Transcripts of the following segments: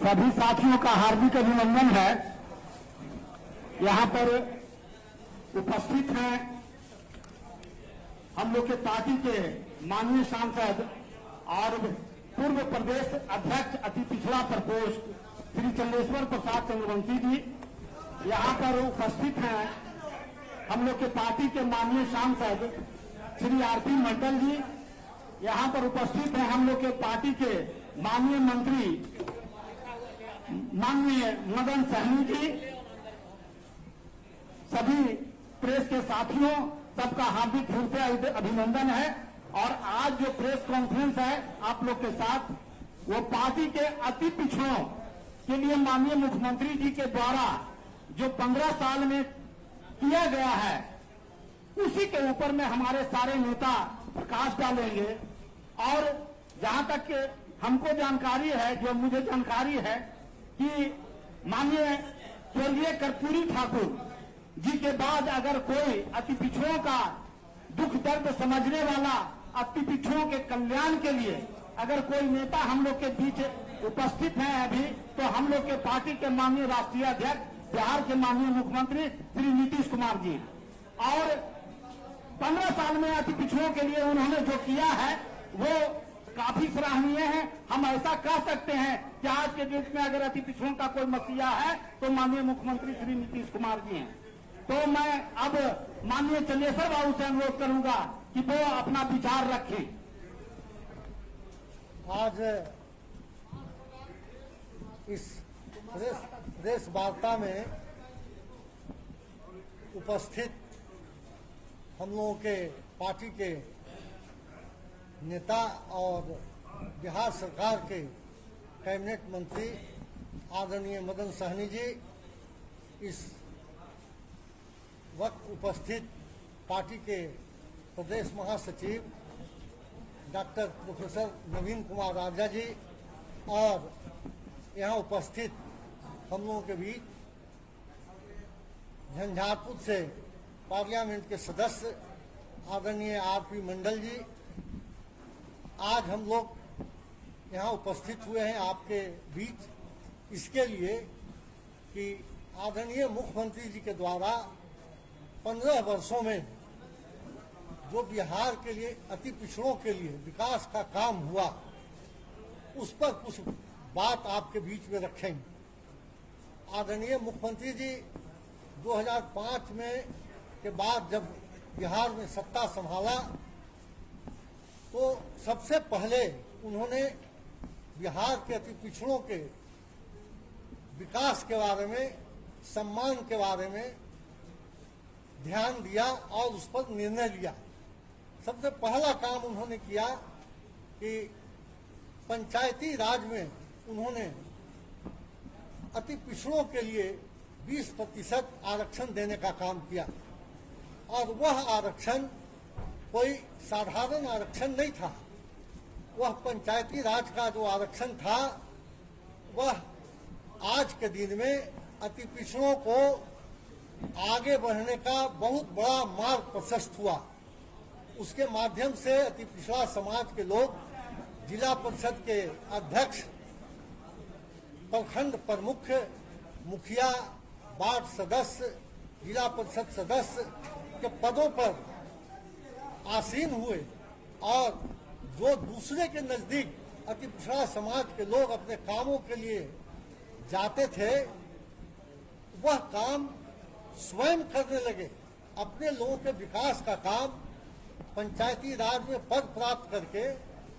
सभी साथियों का हार्दिक अभिनंदन है। यहाँ पर उपस्थित हैं हम लोग के पार्टी के माननीय सांसद और पूर्व प्रदेश अध्यक्ष अति पिछड़ा प्रकोष्ठ श्री चंदेश्वर प्रसाद चंद्रवंशी जी। यहाँ पर उपस्थित हैं हम लोग के पार्टी के माननीय सांसद श्री आरपी मंडल जी। यहाँ पर उपस्थित हैं हम लोग के पार्टी के माननीय मंत्री माननीय मदन सहनी जी। सभी प्रेस के साथियों सबका हार्दिक हृदय अभिनंदन है। और आज जो प्रेस कॉन्फ्रेंस है आप लोग के साथ, वो पार्टी के अति पिछड़ों के लिए माननीय मुख्यमंत्री जी के द्वारा जो 15 साल में किया गया है, उसी के ऊपर में हमारे सारे नेता प्रकाश डालेंगे। और जहां तक हमको जानकारी है, जो मुझे जानकारी है कि माननीय स्वर्गीय कर्पूरी ठाकुर जी के बाद अगर कोई अति पिछड़ों का दुख दर्द समझने वाला, अति पिछड़ों के कल्याण के लिए अगर कोई नेता हम लोग के बीच उपस्थित है अभी, तो हम लोग के पार्टी के माननीय राष्ट्रीय अध्यक्ष बिहार के माननीय मुख्यमंत्री श्री नीतीश कुमार जी। और 15 साल में अति पिछड़ों के लिए उन्होंने जो किया है वो काफी सराहनीय है। हम ऐसा कह सकते हैं कि आज के डेट में अगर अति पिछड़ों का कोई मसीहा है तो माननीय मुख्यमंत्री श्री नीतीश कुमार जी हैं। तो मैं अब माननीय चंदेश्वर बाबू से अनुरोध करूंगा कि वो अपना विचार रखें। आज इस प्रेस वार्ता में उपस्थित हम लोगों के पार्टी के नेता और बिहार सरकार के कैबिनेट मंत्री आदरणीय मदन सहनी जी, इस वक्त उपस्थित पार्टी के प्रदेश महासचिव डॉक्टर प्रोफेसर नवीन कुमार राजा जी, और यहाँ उपस्थित हम लोगों के बीच झंझारपुर से पार्लियामेंट के सदस्य आदरणीय आरपी मंडल जी। आज हम लोग यहाँ उपस्थित हुए हैं आपके बीच इसके लिए कि आदरणीय मुख्यमंत्री जी के द्वारा 15 वर्षों में जो बिहार के लिए अति पिछड़ों के लिए विकास का काम हुआ, उस पर कुछ बात आपके बीच में रखेंगे। आदरणीय मुख्यमंत्री जी 2005 में के बाद जब बिहार में सत्ता संभाला तो सबसे पहले उन्होंने बिहार के अति पिछड़ों के विकास के बारे में, सम्मान के बारे में ध्यान दिया और उस पर निर्णय लिया। सबसे पहला काम उन्होंने किया कि पंचायती राज में उन्होंने अति पिछड़ों के लिए 20% आरक्षण देने का काम किया। और वह आरक्षण कोई साधारण आरक्षण नहीं था। वह पंचायती राज का जो आरक्षण था, वह आज के दिन में अति पिछड़ों को आगे बढ़ने का बहुत बड़ा मार्ग प्रशस्त हुआ। उसके माध्यम से अति पिछड़ा समाज के लोग जिला परिषद के अध्यक्ष, प्रखंड प्रमुख, मुखिया, वार्ड सदस्य, जिला परिषद सदस्य के पदों पर आसीन हुए। और जो दूसरे के नजदीक अति पिछड़ा समाज के लोग अपने कामों के लिए जाते थे, वह काम स्वयं करने लगे। अपने लोगों के विकास का काम पंचायती राज में पद प्राप्त करके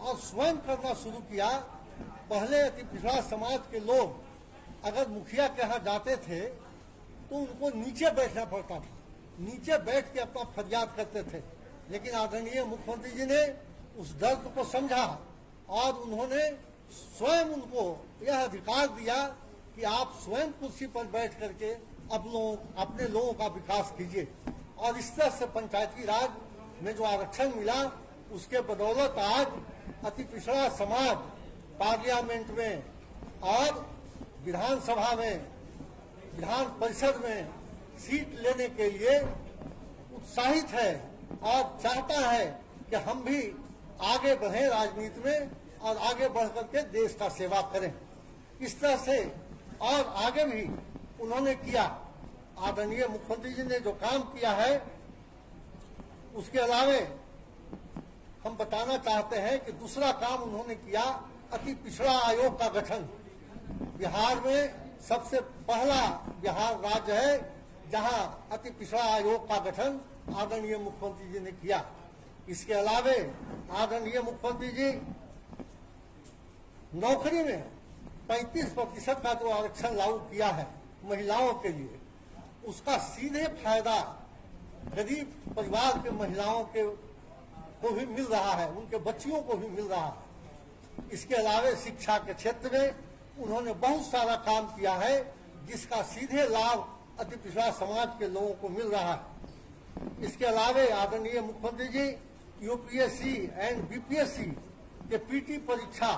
और स्वयं करना शुरू किया। पहले अति पिछड़ा समाज के लोग अगर मुखिया के यहाँ जाते थे तो उनको नीचे बैठना पड़ता था, नीचे बैठ के अपना फरियाद करते थे। लेकिन आदरणीय मुख्यमंत्री जी ने उस दर्द को समझा और उन्होंने स्वयं उनको यह अधिकार दिया कि आप स्वयं कुर्सी पर बैठ करके अपने लोगों का विकास कीजिए। और इस तरह से पंचायती राज में जो आरक्षण मिला, उसके बदौलत आज अति पिछड़ा समाज पार्लियामेंट में और विधानसभा में, विधान परिषद में सीट लेने के लिए उत्साहित है और चाहता है कि हम भी आगे बढ़ें राजनीति में और आगे बढ़ करके देश का सेवा करें। इस तरह से और आगे भी उन्होंने किया। आदरणीय मुख्यमंत्री जी ने जो काम किया है, उसके अलावे हम बताना चाहते हैं कि दूसरा काम उन्होंने किया, अति पिछड़ा आयोग का गठन। बिहार में सबसे पहला बिहार राज्य है जहां अति पिछड़ा आयोग का गठन आदरणीय मुख्यमंत्री जी ने किया। इसके अलावे आदरणीय मुख्यमंत्री जी नौकरी में 35% का जो आरक्षण लागू किया है महिलाओं के लिए, उसका सीधे फायदा गरीब परिवार के महिलाओं को भी मिल रहा है, उनके बच्चियों को भी मिल रहा है। इसके अलावे शिक्षा के क्षेत्र में उन्होंने बहुत सारा काम किया है जिसका सीधे लाभ अति पिछड़ा समाज के लोगों को मिल रहा है। इसके अलावे आदरणीय मुख्यमंत्री जी यूपीएससी एंड बीपीएससी के पीटी परीक्षा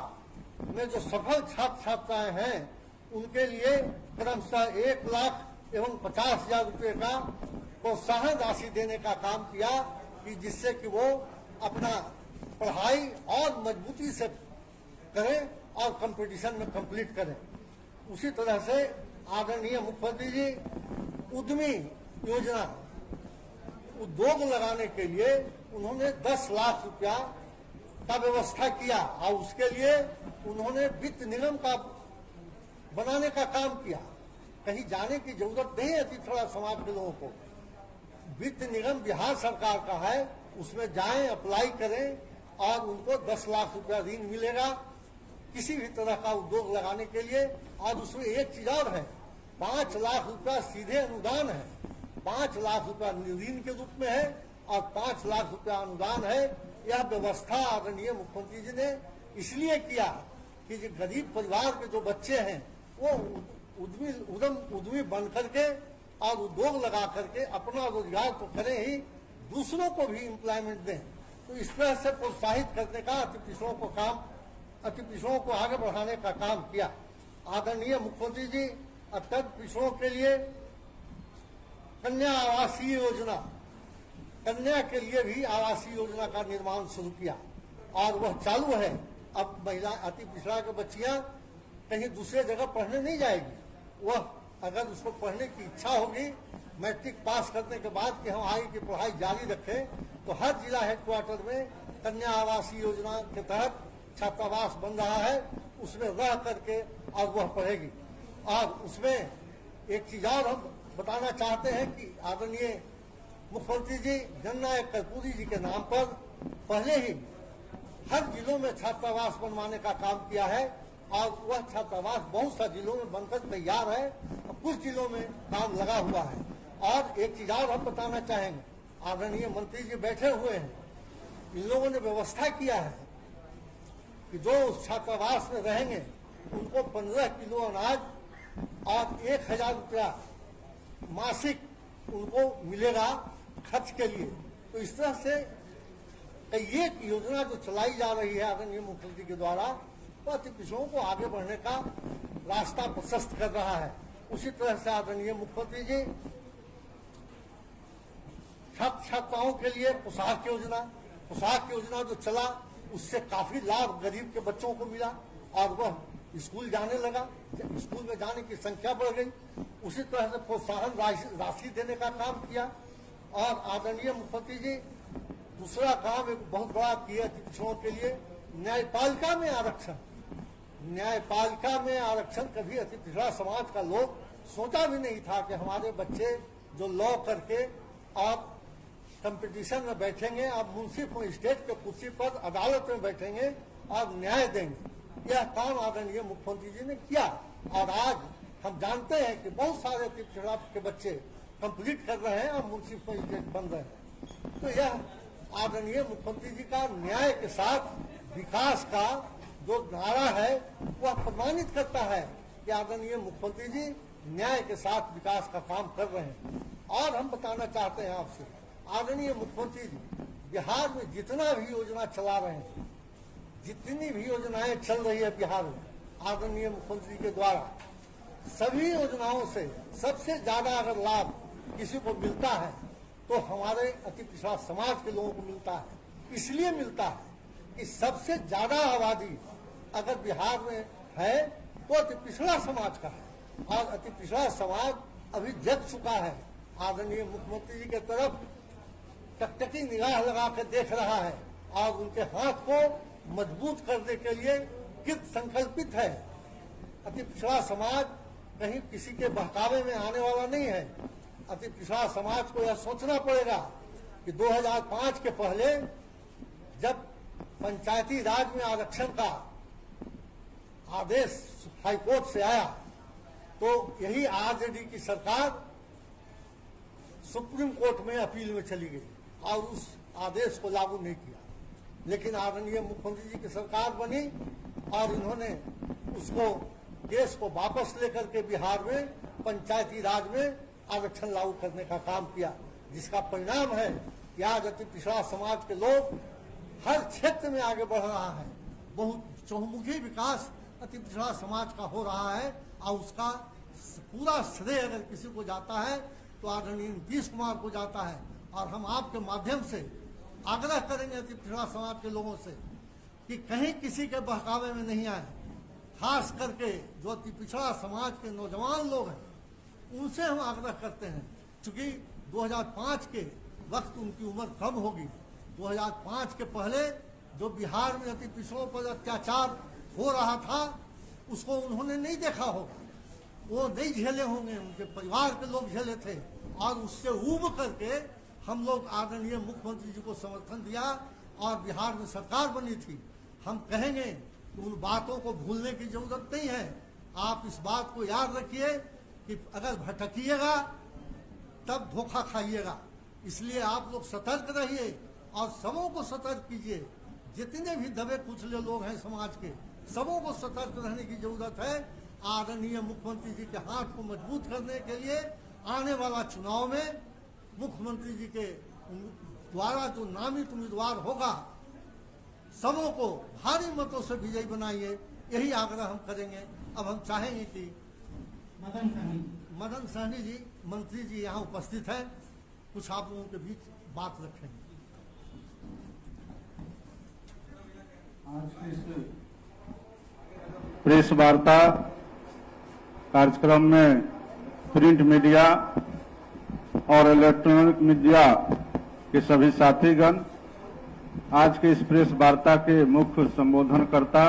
में जो सफल छात्र छात्राएं हैं उनके लिए क्रमशः 1 लाख एवं 50,000 रुपये का प्रोत्साहन राशि देने का काम किया कि जिससे कि वो अपना पढ़ाई और मजबूती से करें और कंपटीशन में कंप्लीट करें। उसी तरह से आदरणीय मुख्यमंत्री जी उद्यमी योजना, उद्योग लगाने के लिए उन्होंने 10 लाख रुपया का व्यवस्था किया और उसके लिए उन्होंने वित्त निगम का बनाने का काम किया। कहीं जाने की जरूरत नहीं है पिछड़ा समाज के लोगों को। वित्त निगम बिहार सरकार का है, उसमें जाएं, अप्लाई करें और उनको 10 लाख रुपया ऋण मिलेगा किसी भी तरह का उद्योग लगाने के लिए। और उसमें एक चीज और है, 5 लाख रुपया सीधे अनुदान है, 5 लाख रुपया ऋण के रूप में है और 5 लाख रुपया अनुदान है। यह व्यवस्था आदरणीय मुख्यमंत्री जी ने इसलिए किया कि जो गरीब परिवार के जो बच्चे हैं वो उद्यमी बन करके और उद्योग लगा करके अपना रोजगार तो करें ही, दूसरों को भी एम्प्लॉयमेंट दें। तो इस तरह से प्रोत्साहित करने का अति पिछड़ों को आगे बढ़ाने का काम किया। आदरणीय मुख्यमंत्री जी अत्यंत पिछड़ों के लिए कन्या आवासीय योजना, कन्या के लिए भी आवासीय योजना का निर्माण शुरू किया और वह चालू है। अब महिला अति पिछड़ा के बच्चियां कहीं दूसरे जगह पढ़ने नहीं जाएगी। वह अगर उसको पढ़ने की इच्छा होगी, मैट्रिक पास करने के बाद कि हम आगे की पढ़ाई जारी रखें, तो हर जिला हेडक्वार्टर में कन्या आवासीय योजना के तहत छात्रावास बन रहा है, उसमें रह करके और वह पढ़ेगी। और उसमें एक चीज और हम बताना चाहते हैं कि आदरणीय मुख्यमंत्री जी जननायक कर्पूरी जी के नाम पर पहले ही हर जिलों में छात्रावास बनवाने का काम किया है और वह छात्रावास बहुत सा जिलों में बनकर तैयार है और कुछ जिलों में काम लगा हुआ है। और एक चीज और हम बताना चाहेंगे, आदरणीय मंत्री जी बैठे हुए हैं, इन लोगों ने व्यवस्था किया है कि जो उस छात्रावास में रहेंगे उनको 15 किलो अनाज और 1,000 रुपया मासिक उनको मिलेगा खर्च के लिए। तो इस तरह से ये योजना जो चलाई जा रही है आदरणीय मुख्यमंत्री के द्वारा, वह अति पिछड़ों को आगे बढ़ने का रास्ता प्रशस्त कर रहा है। उसी तरह से आदरणीय मुख्यमंत्री जी छात्र छात्राओं के लिए पोशाक योजना जो चला, उससे काफी लाभ गरीब के बच्चों को मिला और वह स्कूल जाने लगा, स्कूल में जाने की संख्या बढ़ गई। उसी तरह से प्रोत्साहन राशि देने का काम किया। और आदरणीय मुख्यमंत्री जी दूसरा काम एक बहुत बड़ा किया अति पिछड़ों के लिए, न्यायपालिका में आरक्षण। न्यायपालिका में आरक्षण कभी अति पिछड़ा समाज का लोग सोचा भी नहीं था कि हमारे बच्चे जो लॉ करके और कंपटीशन में बैठेंगे, अब मुंसिफ स्टेट के कुर्सी पर अदालत में बैठेंगे और न्याय देंगे। यह काम आदरणीय मुख्यमंत्री जी ने किया और आज हम जानते हैं कि बहुत सारे अति पिछड़ा के बच्चे कंप्लीट कर रहे हैं और मुंसिफ स्टेट बन रहे हैं। तो यह आदरणीय मुख्यमंत्री जी का न्याय के साथ विकास का जो नारा है वह प्रमाणित करता है कि आदरणीय मुख्यमंत्री जी न्याय के साथ विकास का काम कर रहे हैं। और हम बताना चाहते हैं आपसे, आदरणीय मुख्यमंत्री जी बिहार में जितना भी योजना चला रहे हैं, जितनी भी योजनाएं चल रही है बिहार में आदरणीय मुख्यमंत्री के द्वारा, सभी योजनाओं से सबसे ज्यादा अगर लाभ किसी को मिलता है तो हमारे अति पिछड़ा समाज के लोगों को मिलता है। इसलिए मिलता है कि सबसे ज्यादा आबादी अगर बिहार में है वो अति पिछड़ा समाज का है और अति पिछड़ा समाज अभी जग चुका है। आदरणीय मुख्यमंत्री जी के तरफ टकटकी निगाह लगा कर देख रहा है और उनके हाथ को मजबूत करने के लिए कृत संकल्पित है। अति पिछड़ा समाज कहीं किसी के बहकावे में आने वाला नहीं है। अति पिछड़ा समाज को यह सोचना पड़ेगा कि 2005 के पहले जब पंचायती राज में आरक्षण का आदेश हाईकोर्ट से आया तो यही आरजेडी की सरकार सुप्रीम कोर्ट में अपील में चली गई और उस आदेश को लागू नहीं किया। लेकिन आदरणीय मुख्यमंत्री जी की सरकार बनी और इन्होंने उसको केस को वापस लेकर के बिहार में पंचायती राज में आरक्षण लागू करने का काम किया, जिसका परिणाम है कि आज अति पिछड़ा समाज के लोग हर क्षेत्र में आगे बढ़ रहा है। बहुत चहुमुखी विकास अति पिछड़ा समाज का हो रहा है और उसका पूरा श्रेय अगर किसी को जाता है तो आदरणीय नीतीश कुमार को जाता है। और हम आपके माध्यम से आग्रह करेंगे अति पिछड़ा समाज के लोगों से कि कहीं किसी के बहकावे में नहीं आए। खास करके जो अति पिछड़ा समाज के नौजवान लोग हैं उनसे हम आग्रह करते हैं, चूंकि 2005 के वक्त उनकी उम्र कम होगी। 2005 के पहले जो बिहार में अति पिछड़ों पर अत्याचार हो रहा था उसको उन्होंने नहीं देखा होगा, वो नहीं झेले होंगे, उनके परिवार के लोग झेले थे और उससे ऊब करके हम लोग आदरणीय मुख्यमंत्री जी को समर्थन दिया और बिहार में सरकार बनी थी। हम कहेंगे कि उन बातों को भूलने की जरूरत नहीं है। आप इस बात को याद रखिए कि अगर भटकिएगा तब धोखा खाइएगा। इसलिए आप लोग सतर्क रहिए और सबों को सतर्क कीजिए। जितने भी दबे कुचले लोग हैं समाज के, सबों को सतर्क रहने की जरूरत है। आदरणीय मुख्यमंत्री जी के हाथ को मजबूत करने के लिए आने वाला चुनाव में मुख्यमंत्री जी के द्वारा जो नामित उम्मीदवार होगा सबों को भारी मतों से विजयी बनाइए, यही आग्रह हम करेंगे। अब हम चाहेंगे कि मदन सहनी जी मंत्री जी यहाँ उपस्थित हैं, कुछ आप लोगों के बीच बात रखेंगे। आज की इस प्रेस वार्ता कार्यक्रम में प्रिंट मीडिया और इलेक्ट्रॉनिक मीडिया के सभी साथीगण, आज के इस प्रेस वार्ता के मुख्य संबोधनकर्ता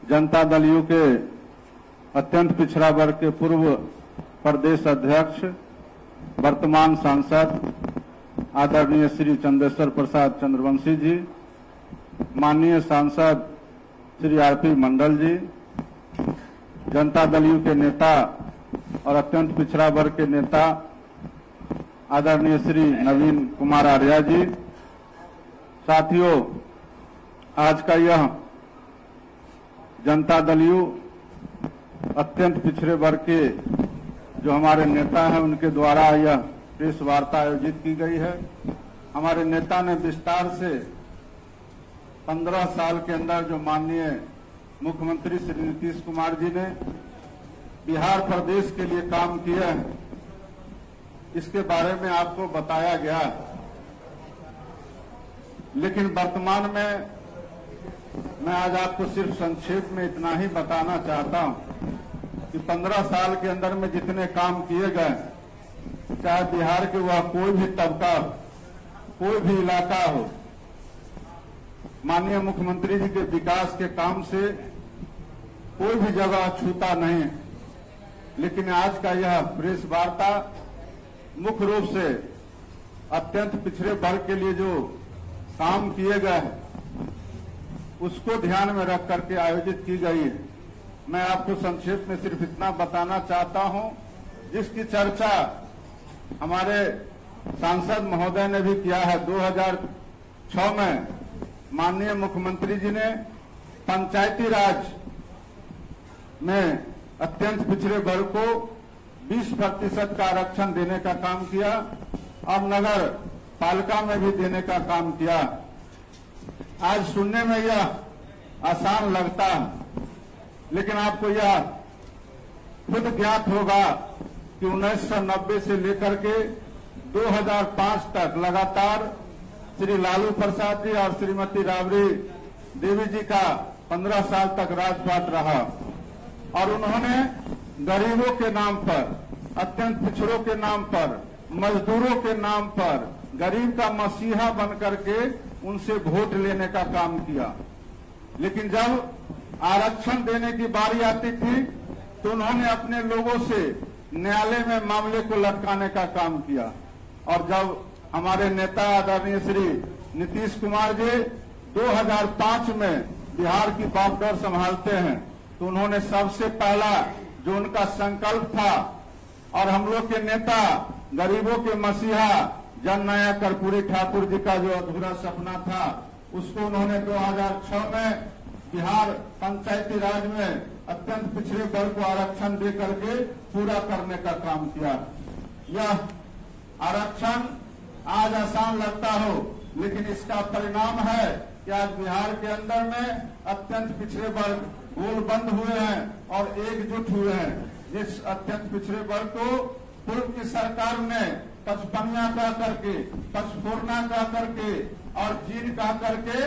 जनता दल यू के अत्यंत पिछड़ा वर्ग के पूर्व प्रदेश अध्यक्ष वर्तमान सांसद आदरणीय श्री चंदेश्वर प्रसाद चंद्रवंशी जी, माननीय सांसद Shri RP Mandal ji, Janata Dal you के नेता और अत्यंत पिछड़ा वर्ग के नेता आदरणीय श्री नवीन कुमार आर्या जी, साथियों, आज का यह जनता दल यू अत्यंत पिछड़े वर्ग के जो हमारे नेता हैं उनके द्वारा यह प्रेस वार्ता आयोजित की गई है। हमारे नेता ने विस्तार से 15 साल के अंदर जो माननीय मुख्यमंत्री श्री नीतीश कुमार जी ने बिहार प्रदेश के लिए काम किया है इसके बारे में आपको बताया गया। लेकिन वर्तमान में मैं आज आपको सिर्फ संक्षेप में इतना ही बताना चाहता हूं कि 15 साल के अंदर में जितने काम किए गए, चाहे बिहार के वह कोई भी तबका हो, कोई भी इलाका हो, माननीय मुख्यमंत्री जी के विकास के काम से कोई भी जगह छूता नहीं। लेकिन आज का यह प्रेस वार्ता मुख्य रूप से अत्यंत पिछड़े वर्ग के लिए जो काम किए गए उसको ध्यान में रख करके आयोजित की गई है। मैं आपको संक्षेप में सिर्फ इतना बताना चाहता हूं, जिसकी चर्चा हमारे सांसद महोदय ने भी किया है। 2006 में माननीय मुख्यमंत्री जी ने पंचायती राज में अत्यंत पिछड़े वर्ग को 20% का आरक्षण देने का काम किया और नगर पालिका में भी देने का काम किया। आज सुनने में यह आसान लगता है, लेकिन आपको यह खुद ज्ञात होगा कि 1990 से लेकर के 2005 तक लगातार श्री लालू प्रसाद जी और श्रीमती राबड़ी देवी जी का 15 साल तक राजपाट रहा। और उन्होंने गरीबों के नाम पर, अत्यंत पिछड़ों के नाम पर, मजदूरों के नाम पर गरीब का मसीहा बन करके उनसे वोट लेने का काम किया। लेकिन जब आरक्षण देने की बारी आती थी तो उन्होंने अपने लोगों से न्यायालय में मामले को लटकाने का काम किया। और जब हमारे नेता आदरणीय श्री नीतीश कुमार जी 2005 में बिहार की बागडोर संभालते हैं तो उन्होंने सबसे पहला जो उनका संकल्प था और हम लोग के नेता गरीबों के मसीहा जननायक कर्पूरी ठाकुर जी का जो अधूरा सपना था उसको उन्होंने 2006 में बिहार पंचायती राज में अत्यंत पिछड़े वर्ग को आरक्षण दे करके पूरा करने का काम किया। यह आरक्षण आज आसान लगता हो, लेकिन इसका परिणाम है कि आज बिहार के अंदर में अत्यंत पिछड़े वर्ग गोलबंद हुए हैं और एकजुट हुए हैं। जिस अत्यंत पिछड़े वर्ग को पूर्व की सरकार ने पचपनिया कह करके, पचफोरना कह करके और जीन कह करके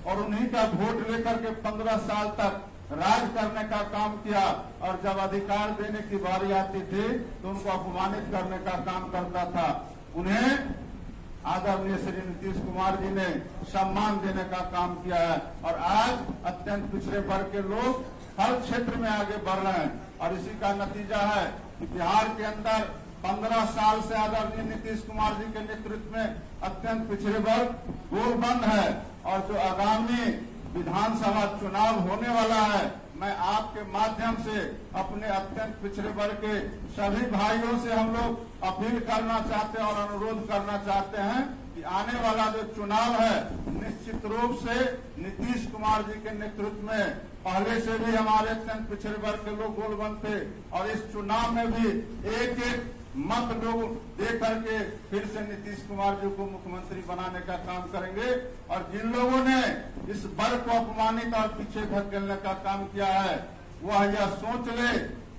और उन्हीं का वोट लेकर के 15 साल तक राज करने का काम किया, और जब अधिकार देने की बारी आती थी तो उनको अपमानित करने का काम करता था। उन्हें आदरणीय श्री नीतीश कुमार जी ने सम्मान देने का काम किया है और आज अत्यंत पिछड़े वर्ग के लोग हर क्षेत्र में आगे बढ़ रहे हैं। और इसी का नतीजा है कि बिहार के अंदर 15 साल से आदरणीय नीतीश कुमार जी के नेतृत्व में अत्यंत पिछड़े वर्ग गोलबंद है। और जो आगामी विधानसभा चुनाव होने वाला है, मैं आपके माध्यम से अपने अत्यंत पिछड़े वर्ग के सभी भाइयों से हम लोग अपील करना चाहते हैं और अनुरोध करना चाहते हैं कि आने वाला जो चुनाव है निश्चित रूप से नीतीश कुमार जी के नेतृत्व में, पहले से भी हमारे अत्यंत पिछड़े वर्ग के लोग गोलबंद थे और इस चुनाव में भी एक एक मत लोग दे करके फिर से नीतीश कुमार जी को मुख्यमंत्री बनाने का काम करेंगे। और जिन लोगों ने इस वर्ग को अपमानित और पीछे धकेलने का काम किया है वह यह सोच ले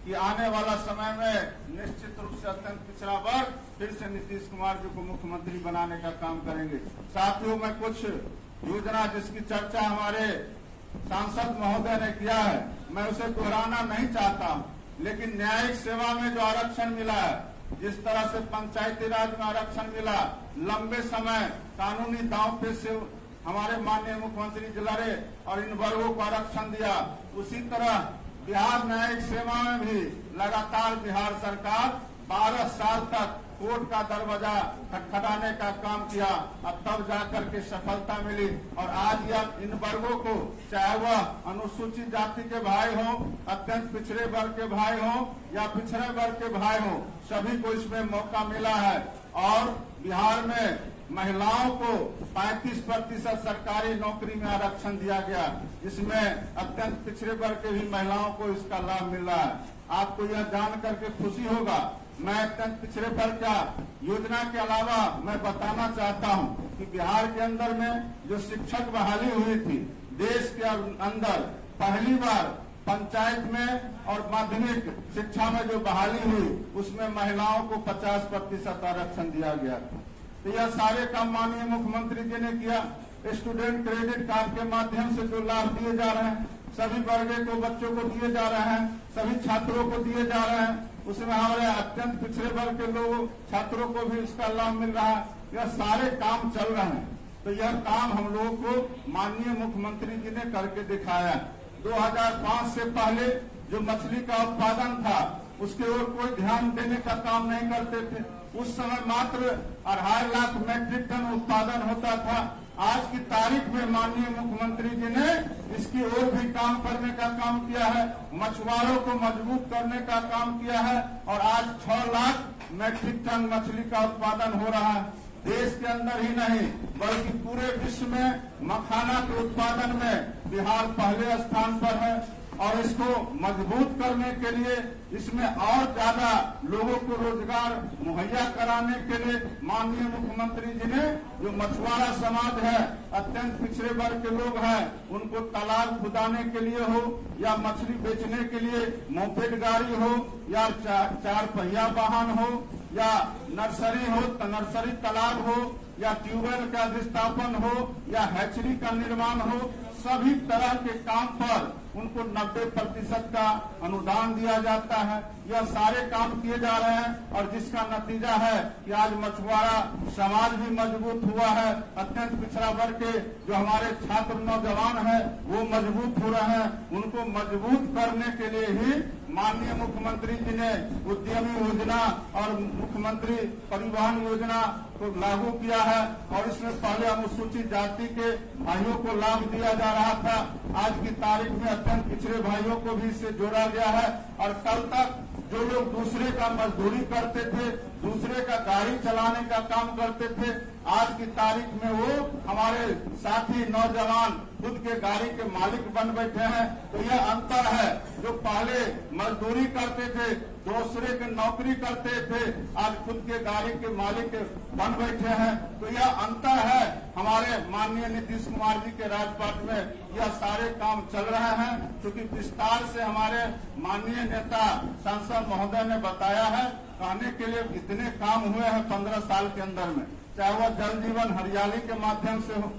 कि आने वाला समय में निश्चित रूप से अत्यंत पिछड़ा वर्ग फिर से नीतीश कुमार जी को मुख्यमंत्री बनाने का काम करेंगे। साथियों, मैं कुछ योजना जिसकी चर्चा हमारे सांसद महोदय ने किया है, मैं उसे दोहराना नहीं चाहता, लेकिन न्यायिक सेवा में जो आरक्षण मिला है, जिस तरह से पंचायती राज में आरक्षण मिला, लंबे समय कानूनी दांव पेच से हमारे माननीय मुख्यमंत्री जी लड़े और इन वर्गों को आरक्षण दिया, उसी तरह बिहार न्यायिक सेवा में भी लगातार बिहार सरकार 12 साल तक कोर्ट का दरवाजा खटखटाने का काम किया और तब जाकर के सफलता मिली। और आज यह इन वर्गों को, चाहे वह अनुसूचित जाति के भाई हों, अत्यंत पिछड़े वर्ग के भाई हों या पिछड़े वर्ग के भाई हों, सभी को इसमें मौका मिला है। और बिहार में महिलाओं को 35% सरकारी नौकरी में आरक्षण दिया गया, जिसमें अत्यंत पिछड़े वर्ग के भी महिलाओं को इसका लाभ मिल रहा है। आपको यह जान करके खुशी होगा, मैं अत्यंत पिछड़े वर्ग का योजना के अलावा मैं बताना चाहता हूं कि बिहार के अंदर में जो शिक्षक बहाली हुई थी, देश के अंदर पहली बार पंचायत में और माध्यमिक शिक्षा में जो बहाली हुई उसमें महिलाओं को 50% आरक्षण दिया गया। तो यह सारे काम माननीय मुख्यमंत्री जी ने किया। स्टूडेंट क्रेडिट कार्ड के माध्यम से जो लाभ दिए जा रहे हैं, सभी वर्ग को बच्चों को दिए जा रहे हैं, सभी छात्रों को दिए जा रहे हैं, उसमें हमारे अत्यंत पिछड़े वर्ग के लोगों छात्रों को भी इसका लाभ मिल रहा है। यह सारे काम चल रहे हैं। तो यह काम हम लोगों को माननीय मुख्यमंत्री जी ने करके दिखाया। 2005 से पहले जो मछली का उत्पादन था उसके ओर कोई ध्यान देने का काम नहीं करते थे। उस समय मात्र 2.5 लाख मैट्रिक टन उत्पादन होता था। आज की तारीख में माननीय मुख्यमंत्री जी ने इसकी ओर भी काम करने का काम किया है, मछुआरों को मजबूत करने का काम किया है और आज 6 लाख मैट्रिक टन मछली का उत्पादन हो रहा है। देश के अंदर ही नहीं बल्कि पूरे विश्व में मखाना के उत्पादन में बिहार पहले स्थान पर है। और इसको मजबूत करने के लिए, इसमें और ज्यादा लोगों को रोजगार मुहैया कराने के लिए माननीय मुख्यमंत्री जी ने जो मछुआरा समाज है, अत्यंत पिछड़े वर्ग के लोग हैं, उनको तालाब खुदाने के लिए हो या मछली बेचने के लिए मोपेड गाड़ी हो या 4 पहिया वाहन हो या नर्सरी हो, नर्सरी तालाब हो या ट्यूबवेल का विस्थापन हो या हैचरी का निर्माण हो, सभी तरह के काम पर उनको 90% का अनुदान दिया जाता है। यह सारे काम किए जा रहे हैं और जिसका नतीजा है कि आज मछुआरा समाज भी मजबूत हुआ है। अत्यंत पिछड़ा वर्ग के जो हमारे छात्र नौजवान हैं वो मजबूत हो रहे हैं। उनको मजबूत करने के लिए ही माननीय मुख्यमंत्री जी ने उद्यमी योजना और मुख्यमंत्री परिवहन योजना को लागू किया है। और इसमें पहले अनुसूचित जाति के भाइयों को लाभ दिया जा रहा था। आज की तारीख में अत्यंत पिछड़े भाइयों को भी इससे जोड़ा गया है। और कल तक जो लोग दूसरे का मजदूरी करते थे, दूसरे का गाड़ी चलाने का काम करते थे, आज की तारीख में वो हमारे साथी नौजवान खुद के गाड़ी के मालिक बन बैठे हैं। तो यह अंतर है, जो पहले मजदूरी करते थे, दूसरे की नौकरी करते थे, आज खुद के गाड़ी के मालिक बन बैठे हैं। तो यह अंतर है। हमारे माननीय नीतीश कुमार जी के राजपाट में यह सारे काम चल रहे हैं, क्योंकि विस्तार से हमारे माननीय नेता सांसद महोदय ने बताया है। कहने के लिए कितने काम हुए हैं 15 साल के अंदर में, चाहे वह जल जीवन हरियाली के माध्यम से हो,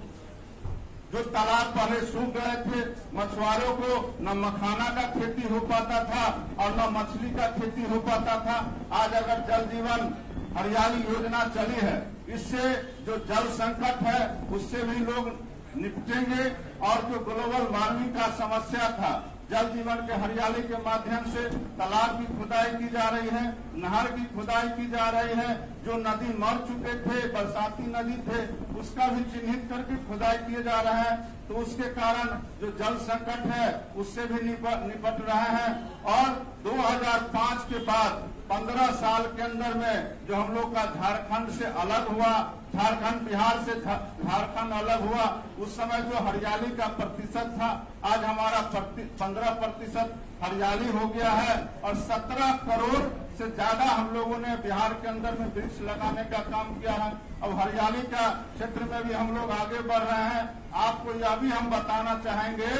जो तालाब पहले सूख गए थे, मछुआरों को न मखाना का खेती हो पाता था और न मछली का खेती हो पाता था। आज अगर जल जीवन हरियाली योजना चली है, इससे जो जल संकट है उससे भी लोग निपटेंगे। और जो ग्लोबल वार्मिंग का समस्या था, जल जीवन के हरियाली के माध्यम से तालाब की खुदाई की जा रही है, नहर की खुदाई की जा रही है। जो नदी मर चुके थे, बरसाती नदी थे, उसका भी चिन्हित करके खुदाई किए जा रहे हैं। तो उसके कारण जो जल संकट है उससे भी निपट रहे हैं। और 2005 के बाद 15 साल के अंदर में जो हम लोग का झारखंड से अलग हुआ, झारखंड बिहार से झारखंड अलग हुआ, उस समय जो हरियाली का प्रतिशत था, आज हमारा 15% हरियाली हो गया है। और 17 करोड़ से ज्यादा हम लोगों ने बिहार के अंदर में वृक्ष लगाने का काम किया है। अब हरियाली का क्षेत्र में भी हम लोग आगे बढ़ रहे हैं। आपको यह भी हम बताना चाहेंगे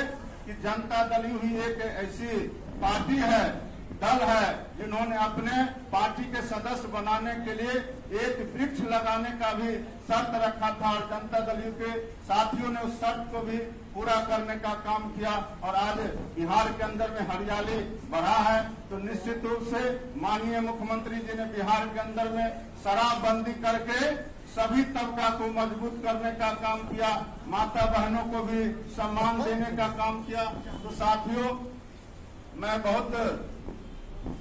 कि जनता दल ही एक ऐसी पार्टी है, दल है, जिन्होंने अपने पार्टी के सदस्य बनाने के लिए एक वृक्ष लगाने का भी शर्त रखा था। और जनता दल के साथियों ने उस शर्त को भी पूरा करने का काम किया और आज बिहार के अंदर में हरियाली बढ़ा है। तो निश्चित रूप से माननीय मुख्यमंत्री जी ने बिहार के अंदर में शराबबंदी करके सभी तबका को मजबूत करने का काम किया, माता बहनों को भी सम्मान देने का काम किया। तो साथियों, मैं बहुत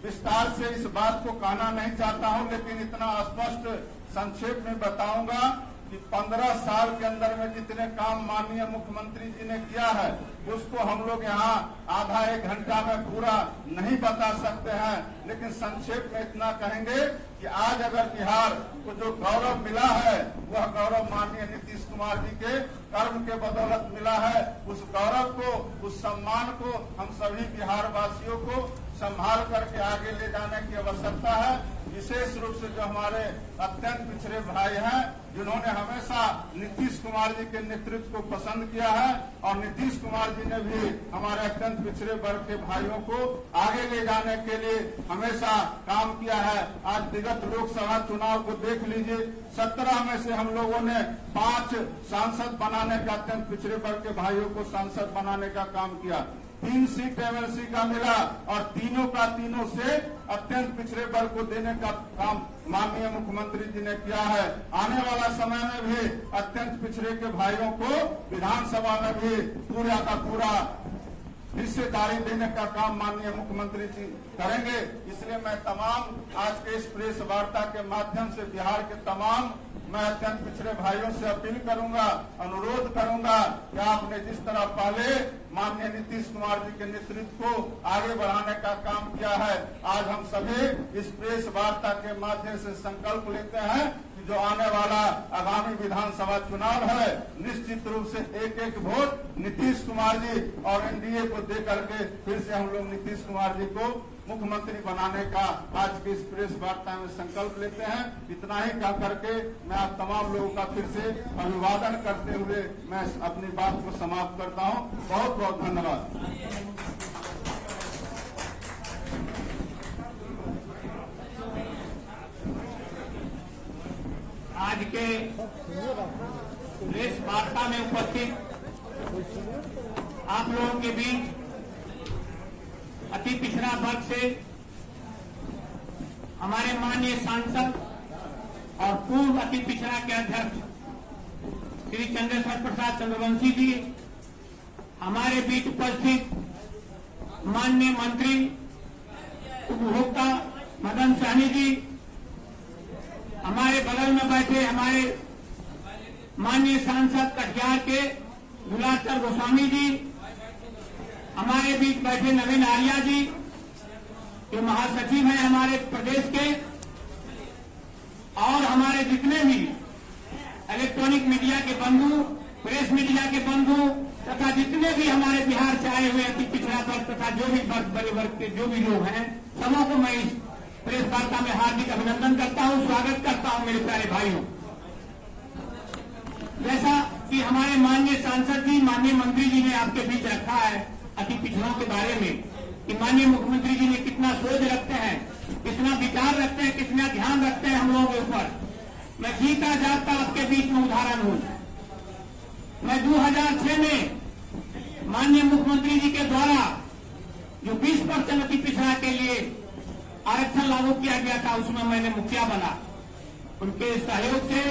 विस्तार से इस बात को कहना नहीं चाहता हूं, लेकिन इतना स्पष्ट संक्षेप में बताऊंगा कि 15 साल के अंदर में जितने काम माननीय मुख्यमंत्री जी ने किया है, उसको हम लोग यहाँ आधा एक घंटा में पूरा नहीं बता सकते हैं। लेकिन संक्षेप में इतना कहेंगे कि आज अगर बिहार को जो गौरव मिला है, वह गौरव माननीय नीतीश कुमार जी के कर्म के बदौलत मिला है। उस गौरव को, उस सम्मान को हम सभी बिहार वासियों को संभाल करके आगे ले जाने की आवश्यकता है। विशेष रूप से जो हमारे अत्यंत पिछड़े भाई हैं, जिन्होंने हमेशा नीतीश कुमार जी के नेतृत्व को पसंद किया है, और नीतीश कुमार जी ने भी हमारे अत्यंत पिछड़े वर्ग के भाइयों को आगे ले जाने के लिए हमेशा काम किया है। आज विगत लोकसभा चुनाव को देख लीजिए, 17 में से हम लोगों ने 5 सांसद बनाने का, अत्यंत पिछड़े वर्ग के भाइयों को सांसद बनाने का काम किया। 3 सीट एमएलसी का मिला और तीनों का तीनों से अत्यंत पिछड़े वर्ग को देने का काम माननीय मुख्यमंत्री जी ने किया है। आने वाला समय में भी अत्यंत पिछड़े के भाइयों को विधानसभा में भी पूरा का पूरा हिस्सेदारी देने का काम माननीय मुख्यमंत्री जी करेंगे। इसलिए मैं तमाम आज के इस प्रेस वार्ता के माध्यम से बिहार के तमाम मैं अत्यंत पिछड़े भाइयों से अपील करूंगा, अनुरोध करूंगा कि आपने जिस तरह पहले माननीय नीतीश कुमार जी के नेतृत्व को आगे बढ़ाने का काम किया है, आज हम सभी इस प्रेस वार्ता के माध्यम से संकल्प लेते हैं कि जो आने वाला आगामी विधानसभा चुनाव है, निश्चित रूप से एक एक वोट नीतीश कुमार जी और एनडीए को दे करके फिर से हम लोग नीतीश कुमार जी को मुख्यमंत्री बनाने का आज की इस प्रेस वार्ता में संकल्प लेते हैं। इतना ही कह करके मैं आप तमाम लोगों का फिर से अभिवादन करते हुए मैं अपनी बात को समाप्त करता हूं। बहुत बहुत धन्यवाद। आज के प्रेस वार्ता में उपस्थित आप लोगों के बीच वर्ग से हमारे माननीय सांसद और पूर्व अति पिछड़ा के अध्यक्ष श्री चंद्रेश्वर प्रसाद चंद्रवंशी जी, हमारे बीच उपस्थित माननीय मंत्री उपभोक्ता मदन सहनी जी, हमारे बगल में बैठे हमारे माननीय सांसद कटिहार के गुलाबचंद गोस्वामी जी, हमारे बीच बैठे नवीन आर्या जी जो महासचिव हैं हमारे प्रदेश के, और हमारे जितने भी इलेक्ट्रॉनिक मीडिया के बंधु, प्रेस मीडिया के बंधु तथा जितने भी हमारे बिहार से आए हुए अति पिछड़ा वर्ग तथा जो भी वर्ग बड़े वर्ग के जो भी लोग हैं, सबों को मैं इस प्रेस वार्ता में हार्दिक अभिनंदन करता हूं, स्वागत करता हूं मेरे प्यारे भाइयों। जैसा कि हमारे माननीय सांसद जी, माननीय मंत्री जी ने आपके बीच रखा है अति पिछड़ों के बारे में कि माननीय मुख्यमंत्री जी ने कितना सोच रखते हैं, कितना विचार रखते हैं, कितना ध्यान रखते हैं हम लोगों के ऊपर। मैं जीता जाता आपके बीच में उदाहरण हूं। मैं 2006 में माननीय मुख्यमंत्री जी के द्वारा जो 20% अति पिछड़ा के लिए आरक्षण लागू किया गया था, उसमें मैंने मुखिया बना उनके सहयोग से।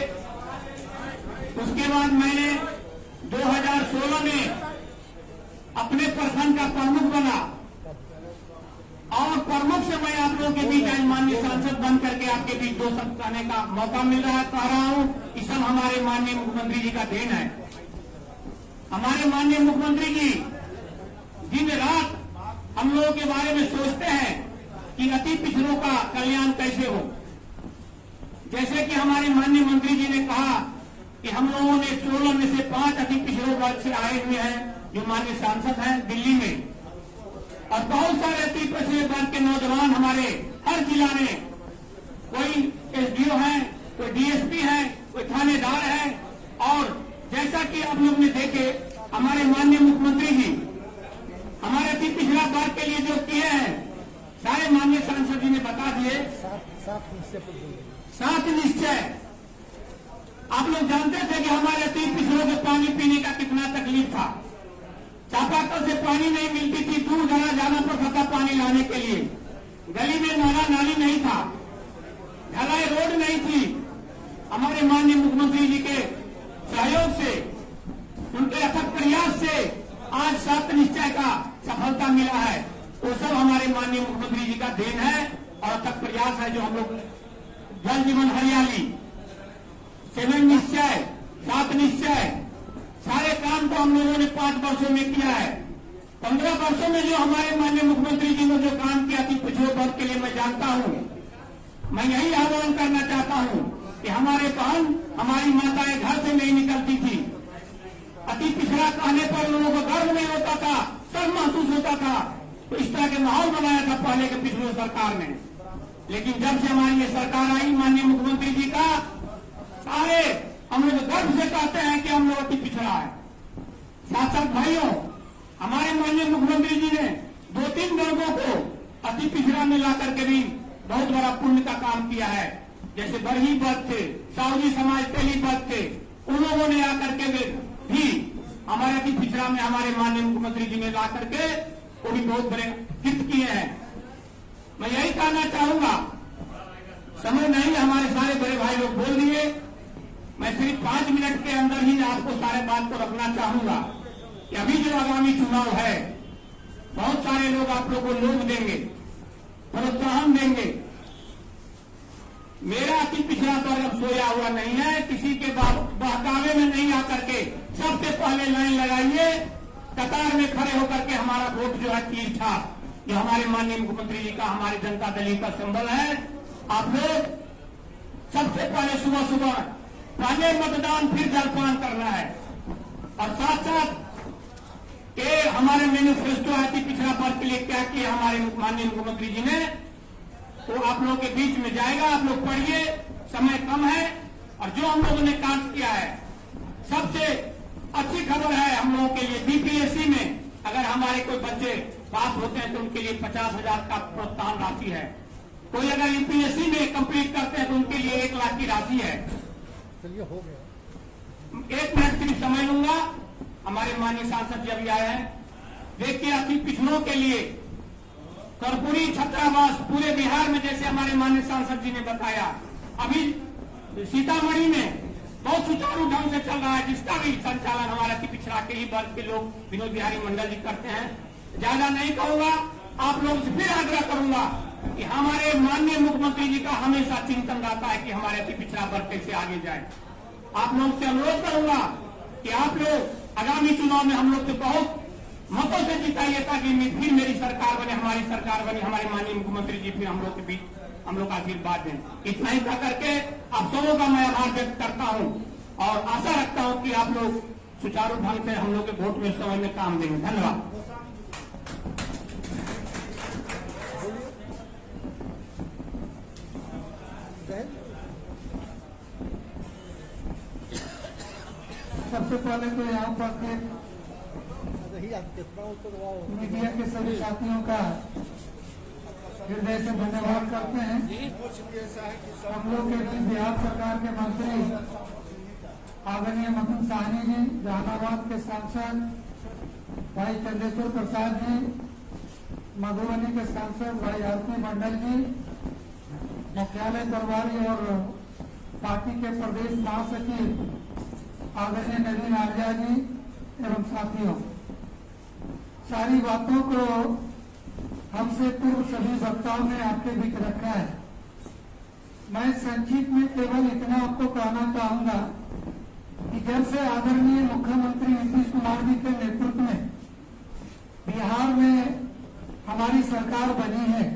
उसके बाद मैंने 2016 में अपने प्रखंड का प्रमुख बना और प्रमुख से मैं आप लोगों के बीच आज माननीय सांसद बन करके आपके बीच 2 शब्द कहने का मौका मिल रहा है। कह रहा हूं कि सब हमारे माननीय मुख्यमंत्री जी का देन है। हमारे माननीय मुख्यमंत्री जी दिन रात हम लोगों के बारे में सोचते हैं कि अति पिछड़ों का कल्याण कैसे हो। जैसे कि हमारे माननीय मंत्री जी ने कहा कि हम लोगों ने 16 में से 5 अति पिछड़ों वर्ग से आए हुए हैं जो माननीय सांसद हैं दिल्ली में, और बहुत सारे अति पिछड़े वर्ग के नौजवान हमारे हर जिला में, कोई एसडीओ है, कोई डीएसपी है, कोई थानेदार है। और जैसा कि आप लोग ने देखे हमारे माननीय मुख्यमंत्री जी हमारे अति पिछड़ा वर्ग के लिए जो किए हैं सारे माननीय सांसद जी ने बता दिए। 7 निश्चय। आप लोग जानते थे कि हमारे अति पिछड़ों को पानी पीने का कितना तकलीफ था। चापाकल से पानी नहीं मिलती थी, दूर जाना पड़ता था पानी लाने के लिए। गली में नाला नाली नहीं था, ढलाई रोड नहीं थी। हमारे माननीय मुख्यमंत्री जी के सहयोग से, उनके अथक प्रयास से आज 7 निश्चय का सफलता मिला है। वो सब हमारे माननीय मुख्यमंत्री जी का देन है और अथक प्रयास है जो हम लोग जल जीवन हरियाली, 7 निश्चय, 7 निश्चय, सारे काम को हम लोगों ने 5 वर्षों में किया है। 15 वर्षों में जो हमारे माननीय मुख्यमंत्री जी ने जो काम किया थी पिछड़े वर्ग के लिए मैं जानता हूं। मैं यही आह्वान करना चाहता हूं कि हमारे बहन, हमारी माताएं घर से नहीं निकलती थी। अति पिछड़ा कहने पर लोगों को गर्व नहीं होता था, शर्म महसूस होता था। तो इस तरह के माहौल बनाया था पहले के पिछड़ों सरकार ने। लेकिन जब से हमारी ये सरकार आई माननीय मुख्यमंत्री जी का, सारे हम लोग गर्व से कहते हैं कि हम लोग अति पिछड़ा है। साथ साथ भाइयों, हमारे माननीय मुख्यमंत्री जी ने 2-3 वर्गों को अति पिछड़ा में ला करके भी बहुत बड़ा पुण्य का काम किया है। जैसे बरही वर्ग थे, सावजी समाज तेली वर्ग थे, उन लोगों ने आकर के भी हमारे अति पिछड़ा में हमारे माननीय मुख्यमंत्री जी ने ला करके वो भी बहुत बड़े हित किए हैं। मैं यही कहना चाहूंगा, समय नहीं, हमारे सारे बड़े भाई लोग बोल दिए। मैं सिर्फ 5 मिनट के अंदर ही आपको सारे बात को रखना चाहूंगा कि अभी जो आगामी चुनाव है, बहुत सारे लोग आप लोग को लोग देंगे, प्रोत्साहन देंगे। मेरा अति पिछड़ा वर्ग अब सोया हुआ नहीं है, किसी के बहकावे में नहीं आकर के सबसे पहले लाइन लगाइए, कतार में खड़े होकर के हमारा वोट जो है तीर छाप, जो हमारे माननीय मुख्यमंत्री जी का, हमारे जनता दल का सिंबल है। आप लोग सबसे पहले सुबह पहले मतदान फिर जलपान करना है। और साथ साथ ये हमारे मैनिफेस्टो अति पिछड़ा वर्ग के लिए क्या किया हमारे माननीय मुख्यमंत्री जी ने, तो आप लोगों के बीच में जाएगा। आप लोग पढ़िए, समय कम है। और जो हम लोगों ने काम किया है, सबसे अच्छी खबर है हम लोगों के लिए, बीपीएससी में अगर हमारे कोई बच्चे पास होते हैं तो उनके लिए 50,000 का प्रोत्साहन राशि है। कोई अगर यूपीएससी में कंप्लीट करते हैं तो उनके लिए 1 लाख की राशि है। चलिए हो गया। 1 मिनट सिर्फ समय लूंगा। हमारे माननीय सांसद जी अभी आए हैं। देखिए, अति पिछड़ों के लिए कर्पूरी छात्रावास पूरे बिहार में, जैसे हमारे माननीय सांसद जी ने बताया, अभी सीतामढ़ी में बहुत सुचारू ढंग से चल रहा है, जिसका भी संचालन हमारे अति पिछड़ा के ही वर्ग के लोग विनोद बिहारी मंडल जी करते हैं। ज्यादा नहीं कहूंगा, आप लोगों से फिर आग्रह करूंगा कि हमारे माननीय मुख्यमंत्री जी का हमेशा चिंतन रहता है कि हमारे अति पिछड़ा वर्ग कैसे आगे जाए। आप लोग से अनुरोध करूंगा कि आप लोग आगामी चुनाव में हम लोग से बहुत मतों से जिताइए, ताकि फिर मेरी सरकार बने, हमारी सरकार बने, हमारे माननीय मुख्यमंत्री जी फिर हम लोग के बीच हम लोग आशीर्वाद दें। इतना ही कह करके आप सबों का मैं आभार व्यक्त करता हूं और आशा रखता हूं कि आप लोग सुचारू ढंग से हम लोग के वोट में समय में काम देंगे। धन्यवाद। सबसे पहले तो यहाँ पर मीडिया के सभी साथियों का हृदय से धन्यवाद करते हैं। हम लोग के बिहार सरकार के मंत्री आदरणीय मदन साहनी जी, जहानाबाद के सांसद भाई चंद्रेश्वर प्रसाद जी, मधुबनी के सांसद भाई आरती मंडल जी, मुख्यालय प्रभारी और पार्टी के प्रदेश महासचिव आदरणीय नवीन आर्या जी एवं साथियों, सारी बातों को हमसे पूर्व सभी वक्ताओं ने आपके बीच रखा है। मैं संक्षिप्त में केवल इतना आपको कहना चाहूंगा कि जब से आदरणीय मुख्यमंत्री नीतीश कुमार जी के नेतृत्व में बिहार में हमारी सरकार बनी है,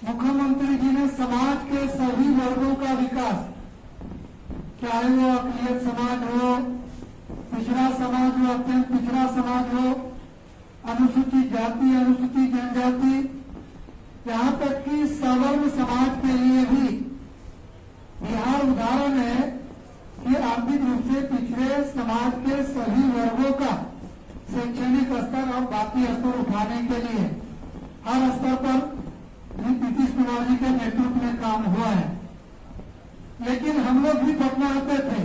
मुख्यमंत्री जी ने समाज के सभी वर्गों का विकास, चाहे वो अकलियत समाज हो, पिछड़ा समाज हो, अत्यंत पिछड़ा समाज हो, अनुसूचित जाति, अनुसूचित जनजाति, यहाँ तक कि सवर्ण समाज के लिए भी बिहार उदाहरण है कि आर्थिक रूप से पिछड़े समाज के सभी वर्गों का शैक्षणिक स्तर और बाकी स्तर उठाने के लिए हर स्तर पर नीतीश कुमार जी के नेतृत्व में काम हुआ है। लेकिन हम लोग भी पटना आते थे,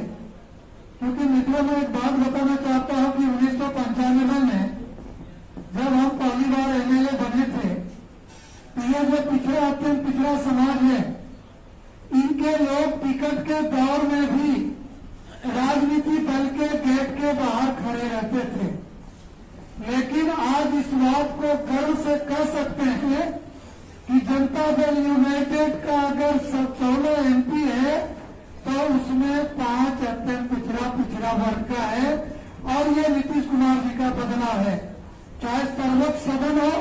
क्योंकि मित्रों में एक बात बताना चाहता हूं कि 1995 में जब हम पहली बार एमएलए बने थे, तो ये जो पिछड़ा अत्यंत पिछड़ा समाज है, इनके लोग टिकट के दौर में भी राजनीति दल के गेट के बाहर खड़े रहते थे। लेकिन आज इस बात को गर्व से कह सकते हैं कि जनता दल यूनाइटेड का अगर 16 एमपी है तो उसमें 5 अत्यंत पिछड़ा वर्ग का है, और ये नीतीश कुमार जी का बदला है। चाहे सर्वोच्च सदन हो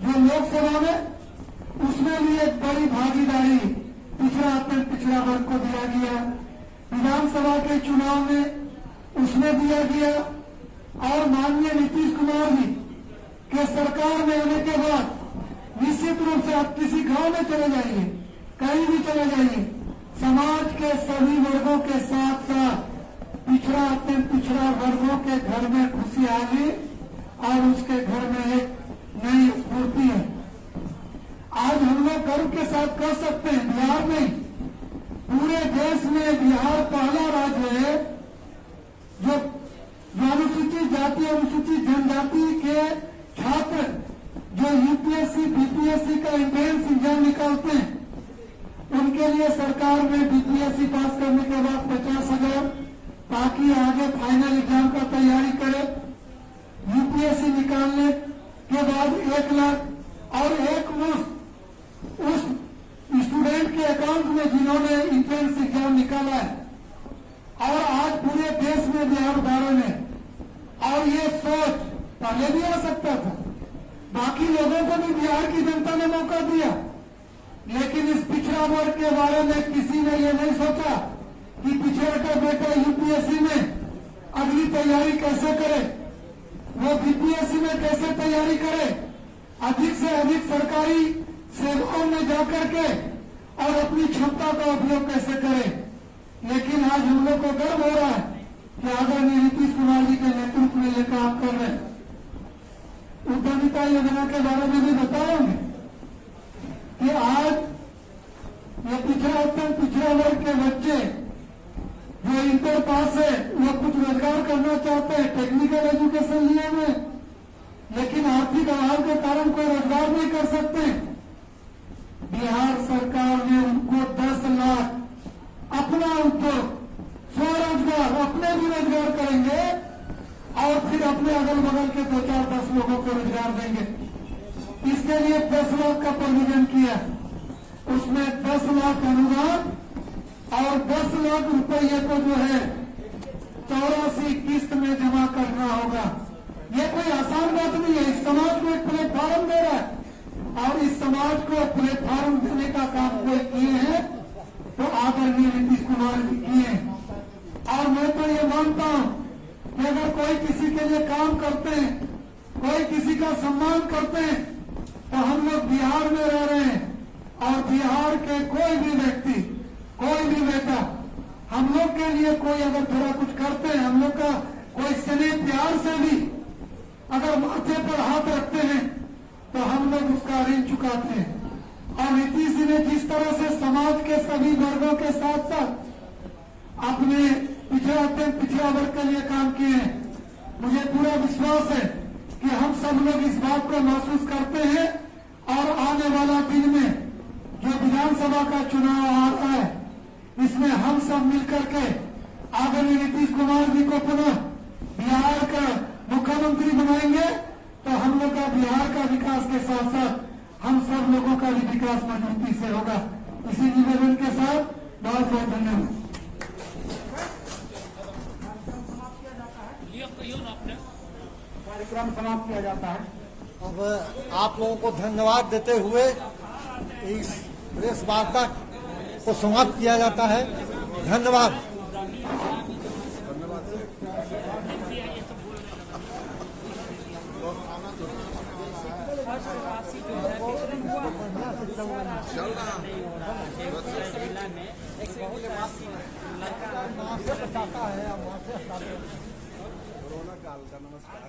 जो लोकसभा में, उसमें भी एक बड़ी भागीदारी पिछड़ा अत्यंत पिछड़ा वर्ग को दिया गया, विधानसभा के चुनाव में उसमें दिया गया, और माननीय नीतीश कुमार जी के सरकार में आने के बाद निश्चित रूप से आप किसी गांव में चले जाइए, कहीं भी चले जाइए, समाज के सभी वर्गों के साथ साथ पिछड़ा अत्यंत पिछड़ा वर्गों के घर में खुशहाली और उसके घर में एक नई स्फूर्ति है। आज हम लोग गर्व के साथ कह सकते हैं, बिहार में पूरे देश में बिहार पहला राज्य है जो अनुसूचित जाति अनुसूचित जनजाति के छात्र जो यूपीएससी बीपीएससी का एंट्रेंस एग्जाम निकालते हैं, उनके लिए सरकार में बीपीएससी पास करने के बाद 50,000 ताकि आगे फाइनल एग्जाम का तैयारी करे, यूपीएससी निकालने के बाद 1 लाख और एक मुश्त उस स्टूडेंट के अकाउंट में जिन्होंने एंट्रेंस एग्जाम निकाला है। और आज पूरे देश में बिहार उदाहरण है, और ये सोच पहले भी आ सकता था, बाकी लोगों को भी बिहार की जनता ने मौका दिया, लेकिन इस पिछड़ा वर्ग के बारे में किसी ने ये नहीं सोचा कि पिछड़ा का बेटा यूपीएससी में अगली तैयारी कैसे करे, वो बीपीएससी में कैसे तैयारी करे, अधिक से अधिक सरकारी सेवाओं में जाकर के और अपनी क्षमता का उपयोग कैसे करे। लेकिन आज हम लोग को गर्व हो रहा है कि आदरणीय नीतीश कुमार जी के नेतृत्व में ये काम कर रहे हैं। उद्यमिता योजना के बारे में भी बताएंगे कि आज ये पिछड़ा अत्यंत पिछड़ा वर्ग के बच्चे जो इंटर पास है, वो कुछ रोजगार करना चाहते हैं, टेक्निकल एजुकेशन लिए हुए, लेकिन आर्थिक अभाव के कारण कोई रोजगार नहीं कर सकते। बिहार सरकार ने उनको 10 लाख अपना उद्योग, स्वरोजगार, अपने भी रोजगार करेंगे और फिर अपने अगल बगल के 2-4-10 लोगों को रोजगार देंगे। इसके लिए 10 लाख का प्रोविजन किया, उसमें 10 लाख अनुदान और 10 लाख रुपये को जो है 84 किस्त में जमा करना होगा। ये कोई आसान बात नहीं है। इस समाज को एक प्लेटफॉर्म दे रहा है और इस समाज को प्लेटफॉर्म देने का काम कोई किए हैं तो आदरणीय नीतीश कुमार जी किए हैं। और मैं तो ये मानता हूं कि अगर कोई किसी के लिए काम करते हैं, कोई किसी का सम्मान करते हैं, तो हम लोग बिहार में रह रहे हैं और बिहार के कोई भी व्यक्ति, कोई भी नेता हम लोग के लिए कोई अगर थोड़ा कुछ करते हैं, हम लोग का कोई स्नेह प्यार से भी अगर माथे पर हाथ रखते हैं तो हम लोग उसका ऋण चुकाते हैं। और नीतीश जी ने जिस तरह से समाज के सभी वर्गों के साथ साथ अपने पिछड़ा वर्ग के लिए काम किए हैं, मुझे पूरा विश्वास है कि हम सब लोग इस बात को महसूस करते हैं। और आने वाला दिन में जो विधानसभा का चुनाव आ रहा है, इसमें हम सब मिलकर के आदरणीय नीतीश कुमार जी को पुनः बिहार का मुख्यमंत्री बनाएंगे तो हम लोग का बिहार का विकास के साथ साथ हम सब लोगों का भी विकास मजबूती से होगा। इसी निवेदन के साथ बहुत बहुत धन्यवाद। कार्यक्रम समाप्त किया जाता है। अब आप लोगों को धन्यवाद देते हुए इस प्रेस वार्ता को समाप्त किया जाता है। धन्यवाद। कोरोना काल का नमस्कार।